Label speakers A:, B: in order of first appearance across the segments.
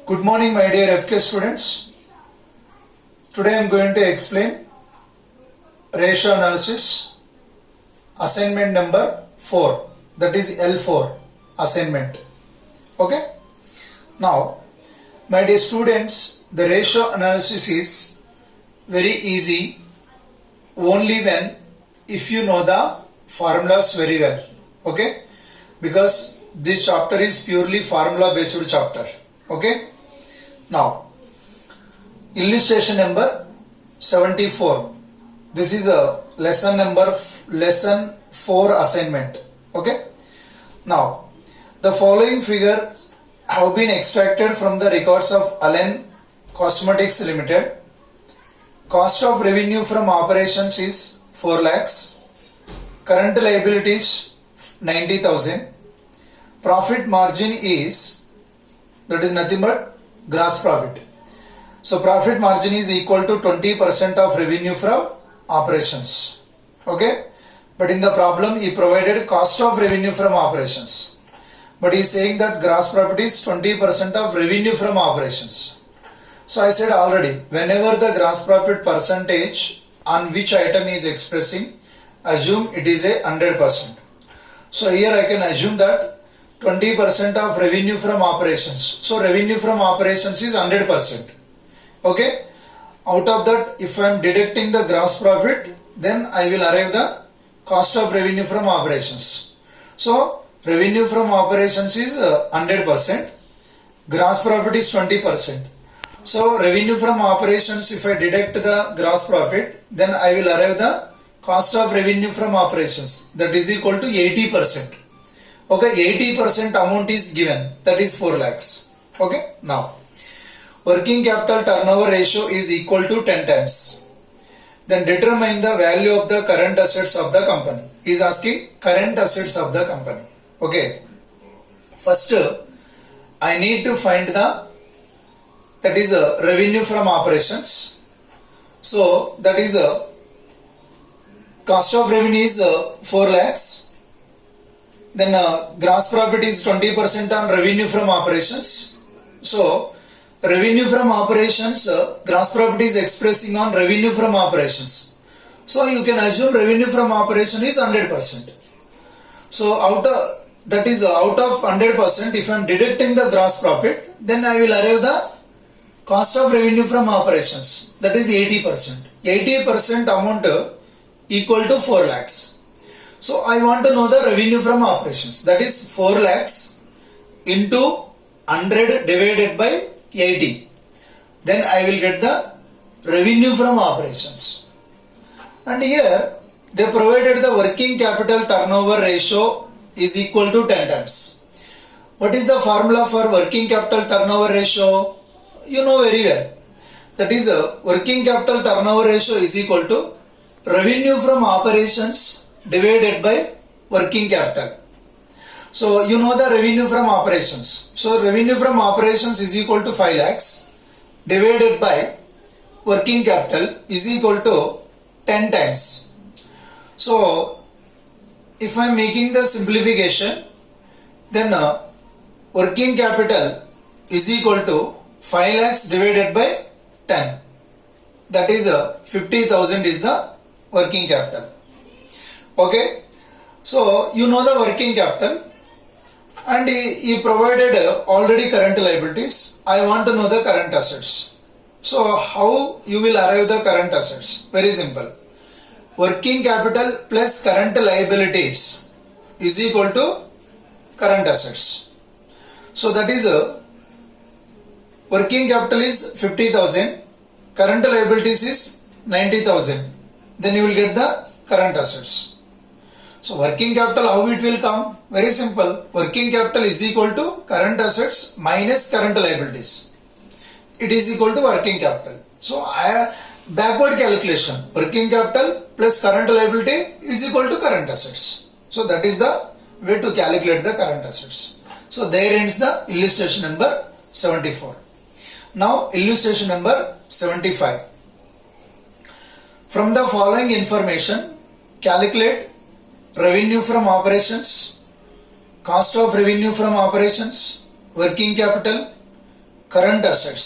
A: Good morning, my dear FK students. Today I am going to explain ratio analysis assignment number 4, that is L4 assignment. Okay. Now, my dear students, the ratio analysis is very easy only when if you know the formulas very well. Okay. Because this chapter is purely formula based chapter. Okay. Now, illustration number 74. This is a lesson 4 assignment. Okay. Now, the following figures have been extracted from the records of Allen Cosmetics Limited. Cost of revenue from operations is 4 lakhs. Current liabilities 90,000. Profit margin is, that is nothing but gross profit. So profit margin is equal to 20% of revenue from operations. Okay. But in the problem he provided cost of revenue from operations. But he is saying that gross profit is 20% of revenue from operations. So I said already, whenever the gross profit percentage on which item is expressing, assume it is a 100%. So here I can assume that 20% of revenue from operations. So revenue from operations is 100%. Okay. Out of that, if I am deducting the gross profit, then I will arrive the cost of revenue from operations. So revenue from operations is 100%. Gross profit is 20%. So revenue from operations, if I deduct the gross profit, then I will arrive the cost of revenue from operations, that is equal to 80%. Okay, 80% amount is given, that is 4 lakhs. Okay, now working capital turnover ratio is equal to 10 times. Then determine the value of the current assets of the company. He is asking current assets of the company. Okay, first I need to find the, that is revenue from operations. So that is cost of revenue is 4 lakhs. Then gross profit is 20% on revenue from operations. So revenue from operations, gross profit is expressing on revenue from operations. So you can assume revenue from operation is 100%. So out of 100%, if I am deducting the gross profit, then I will arrive the cost of revenue from operations, that is 80%. 80% amount equal to 4 lakhs. So I want to know the revenue from operations, that is 4 lakhs into 100 divided by 80. Then I will get the revenue from operations. And here they provided the working capital turnover ratio is equal to 10 times. What is the formula for working capital turnover ratio? You know very well. That is working capital turnover ratio is equal to revenue from operations divided by working capital. So you know the revenue from operations. So revenue from operations is equal to 5 lakhs divided by working capital is equal to 10 times. So if I am making the simplification, then working capital is equal to 5 lakhs divided by 10. That is 50,000 is the working capital. Okay. So you know the working capital and he provided already current liabilities. I want to know the current assets. So how you will arrive the current assets? Very simple. Working capital plus current liabilities is equal to current assets. So that is working capital is 50,000, current liabilities is 90,000. Then you will get the current assets. So working capital, how it will come? Very simple. Working capital is equal to current assets minus current liabilities. It is equal to working capital. So backward calculation, working capital plus current liability is equal to current assets. So that is the way to calculate the current assets. So there ends the illustration number 74. Now illustration number 75. From the following information, calculate revenue from operations, cost of revenue from operations, working capital, current assets.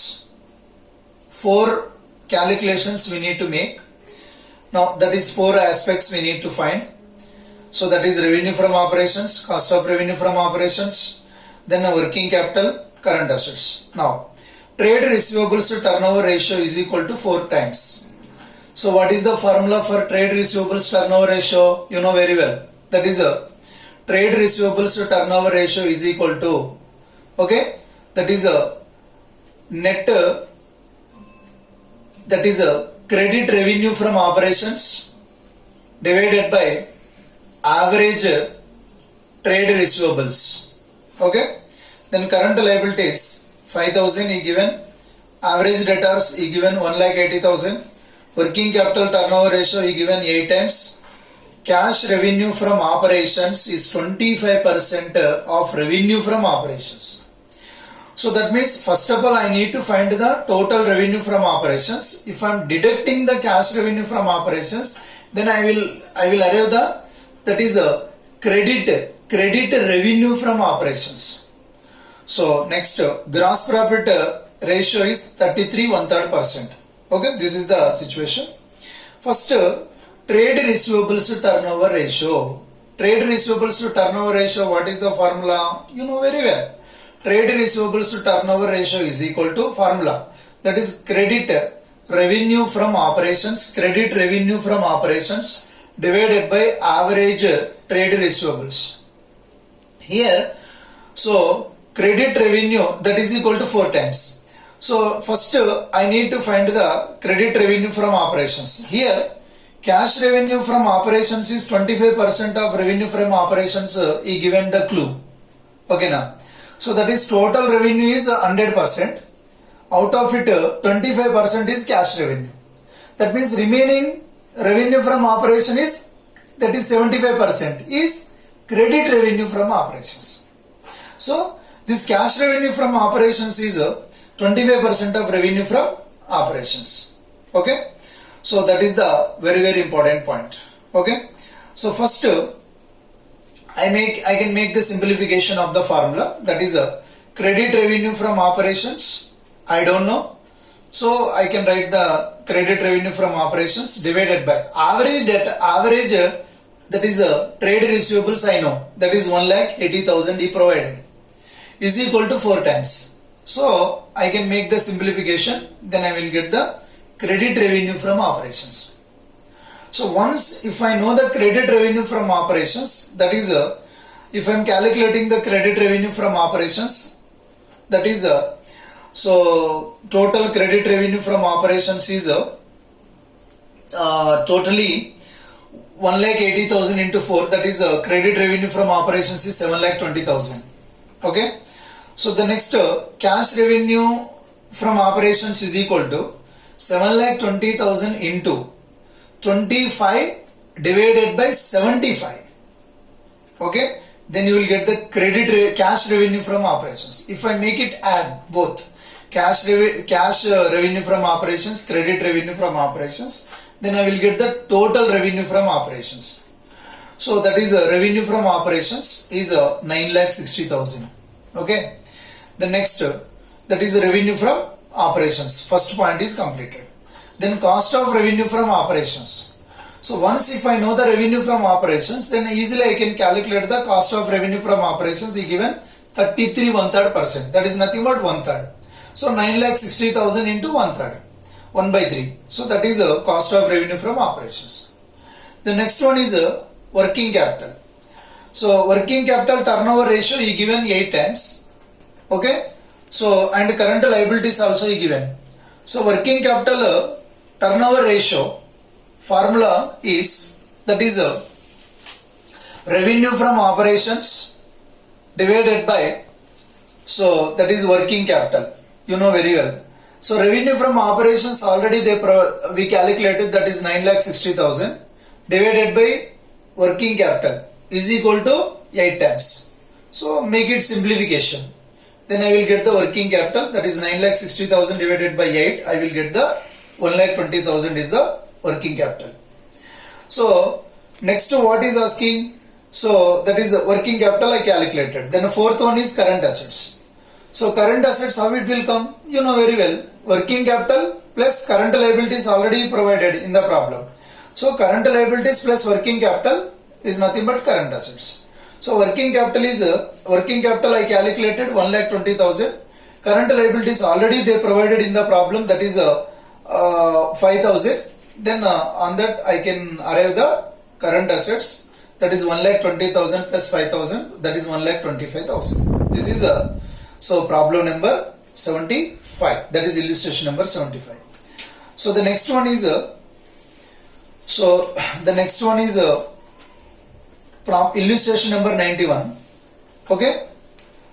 A: 4 calculations we need to make. Now that is 4 aspects we need to find. So that is revenue from operations, cost of revenue from operations, then a working capital, current assets. Now trade receivables to turnover ratio is equal to 4 times. So what is the formula for trade receivables turnover ratio? You know very well. That is a trade receivables to turnover ratio is equal to, okay, that is a net, that is a credit revenue from operations divided by average trade receivables. Okay, then current liabilities 5,000 is given, average debtors is given 1,80,000, working capital turnover ratio is given 8 times, cash revenue from operations is 25% of revenue from operations. So that means first of all I need to find the total revenue from operations. If I am deducting the cash revenue from operations, then I will arrive the, that is a credit revenue from operations. So next, gross profit ratio is 33.1/3%. Okay, this is the situation. First, trade receivables to turnover ratio. Trade receivables to turnover ratio, what is the formula? You know very well. Trade receivables to turnover ratio is equal to formula, that is credit revenue from operations, credit revenue from operations divided by average trade receivables. Here, so credit revenue, that is equal to 4 times. So first I need to find the credit revenue from operations. Here cash revenue from operations is 25% of revenue from operations is given the clue. Okay now. So that is total revenue is 100%. Out of it 25% is cash revenue. That means remaining revenue from operation is, that is 75% is credit revenue from operations. So this cash revenue from operations is 25% of revenue from operations. Okay. So that is the very important point. Okay. So first I can make the simplification of the formula, that is a credit revenue from operations. I don't know. So I can write the credit revenue from operations divided by average that is a trade receivables I know, that is 1,80,000 he provided, is equal to 4 times. So I can make the simplification, then I will get the credit revenue from operations. So once if I know the credit revenue from operations, that is if I am calculating the credit revenue from operations, that is so total credit revenue from operations is totally 1,80,000 into 4, that is credit revenue from operations is 7,20,000. Okay. So the next cash revenue from operations is equal to 7,20,000 into 25 divided by 75. Okay, then you will get the cash revenue from operations. If I make it add both cash revenue from operations, credit revenue from operations, then I will get the total revenue from operations. So that is revenue from operations is 9,60,000. Okay, the next, that is revenue from operations. First point is completed. Then cost of revenue from operations. So once if I know the revenue from operations, then easily I can calculate the cost of revenue from operations is given 33.1/3%. That is nothing but 1/3. So 9,60,000 into 1/3, 1/3. So that is a cost of revenue from operations. The next one is a working capital. So working capital turnover ratio is given 8 times. Okay. So and current liabilities also is given. So working capital turnover ratio formula is, that is revenue from operations divided by, so that is working capital, you know very well. So revenue from operations already we calculated, that is 9,60,000 divided by working capital is equal to 8 times. So make it simplification. Then I will get the working capital, that is 9,60,000 divided by 8. I will get the 1,20,000 is the working capital. So next what is asking? So that is working capital I calculated. Then the fourth one is current assets. So current assets, how it will come? You know very well. Working capital plus current liabilities already provided in the problem. So current liabilities plus working capital is nothing but current assets. So working capital I calculated 1,20,000. Current liabilities already they provided in the problem, that is 5,000. Then on that I can arrive the current assets, that is 1,20,000 plus 5,000, that is 1,25,000. This is so problem number 75, that is illustration number 75. So the next one is illustration number 91. Okay,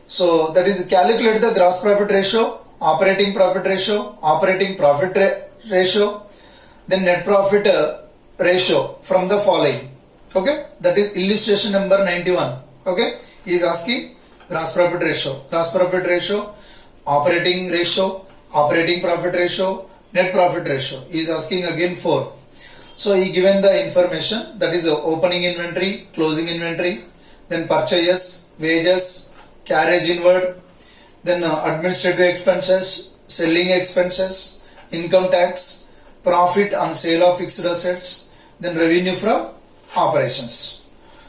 A: so that is calculate the gross profit ratio, operating profit ratio, operating profit ratio, then net profit ratio from the following. Okay, that is illustration number 91. Okay, he is asking gross profit ratio, operating ratio, operating profit ratio, net profit ratio. He is asking again 4. So he given the information, that is opening inventory, closing inventory, then purchases, wages, carriage inward, then administrative expenses, selling expenses, income tax, profit on sale of fixed assets, then revenue from operations.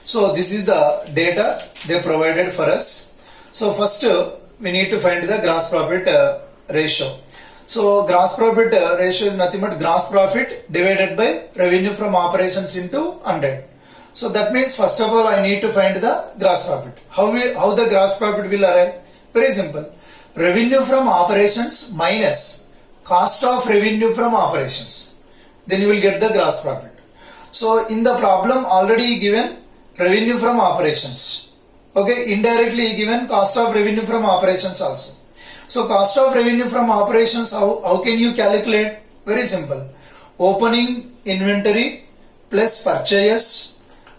A: So this is the data they provided for us. So first we need to find the gross profit ratio. So gross profit ratio is nothing but gross profit divided by revenue from operations into 100. So that means first of all I need to find the gross profit. How the gross profit will arrive? Very simple. Revenue from operations minus cost of revenue from operations. Then you will get the gross profit. So in the problem already given revenue from operations. Okay, indirectly given cost of revenue from operations also. So cost of revenue from operations, how can you calculate? Very simple. Opening inventory plus purchases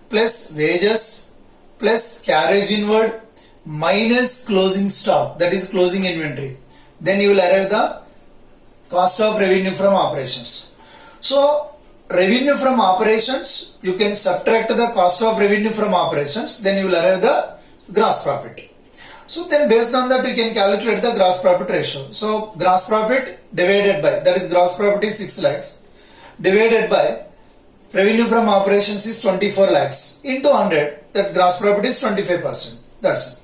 A: plus wages plus carriage inward minus closing stock, that is closing inventory. Then you will arrive the cost of revenue from operations. So revenue from operations, you can subtract the cost of revenue from operations, then you will arrive the gross profit. So then based on that you can calculate the gross profit ratio. So gross profit divided by, that is gross profit is 6 lakhs divided by revenue from operations is 24 lakhs into 100, that gross profit is 25%. That's it.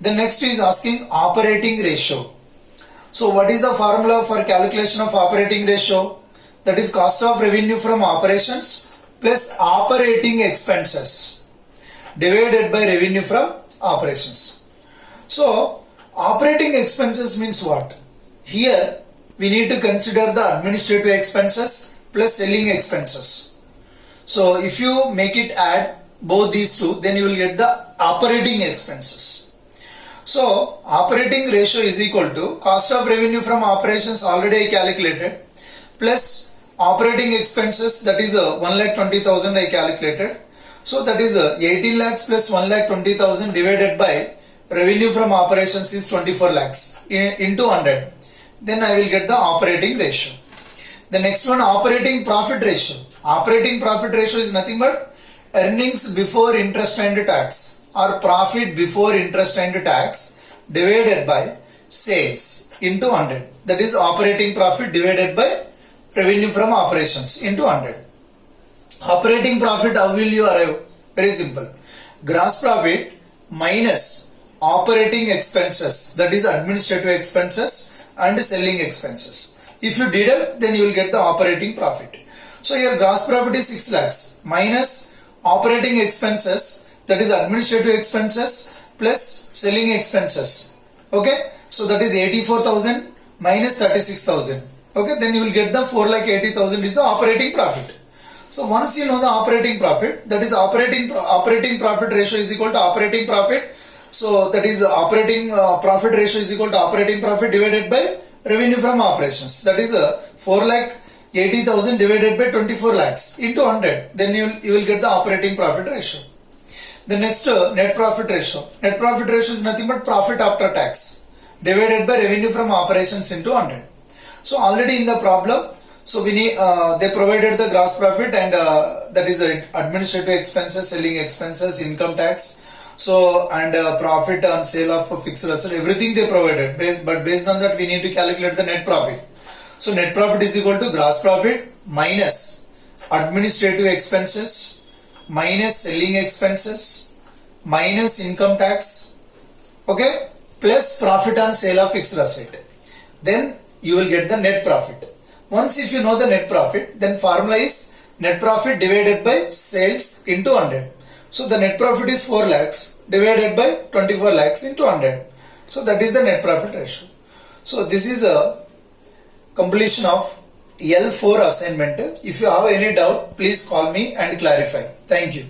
A: The next is asking operating ratio. So what is the formula for calculation of operating ratio? That is cost of revenue from operations plus operating expenses divided by revenue from operations. So operating expenses means what? Here we need to consider the administrative expenses plus selling expenses. So if you make it add both these two, then you will get the operating expenses. So operating ratio is equal to cost of revenue from operations already I calculated plus operating expenses, that is 1,20,000 I calculated. So that is 18 lakhs plus 1,20,000 divided by revenue from operations is 24 lakhs into 100. Then I will get the operating ratio. The next one, operating profit ratio. Operating profit ratio is nothing but earnings before interest and tax or profit before interest and tax divided by sales into 100. That is operating profit divided by revenue from operations into 100. Operating profit, how will you arrive? Very simple. Gross profit minus operating expenses, that is administrative expenses and selling expenses. If you deduct, then you will get the operating profit. So here gross profit is 6 lakhs minus operating expenses, that is administrative expenses plus selling expenses. Okay, so that is 84,000 minus 36,000. Okay, then you will get the 4,80,000 is the operating profit. So once you know the operating profit, that is operating profit ratio is equal to operating profit. So that is operating profit ratio is equal to operating profit divided by revenue from operations. That is 4,80,000 divided by 24 lakhs into 100. Then you will get the operating profit ratio. The next net profit ratio. Net profit ratio is nothing but profit after tax divided by revenue from operations into 100. So already in the problem, so we need they provided the gross profit and that is administrative expenses, selling expenses, income tax. So, and profit on sale of fixed asset, everything they provided. But based on that, we need to calculate the net profit. So, net profit is equal to gross profit minus administrative expenses, minus selling expenses, minus income tax, okay, plus profit on sale of fixed asset. Then you will get the net profit. Once if you know the net profit, then formula is net profit divided by sales into 100. So the net profit is 4 lakhs divided by 24 lakhs into 100. So that is the net profit ratio. So this is a completion of L4 assignment. If you have any doubt, please call me and clarify. Thank you.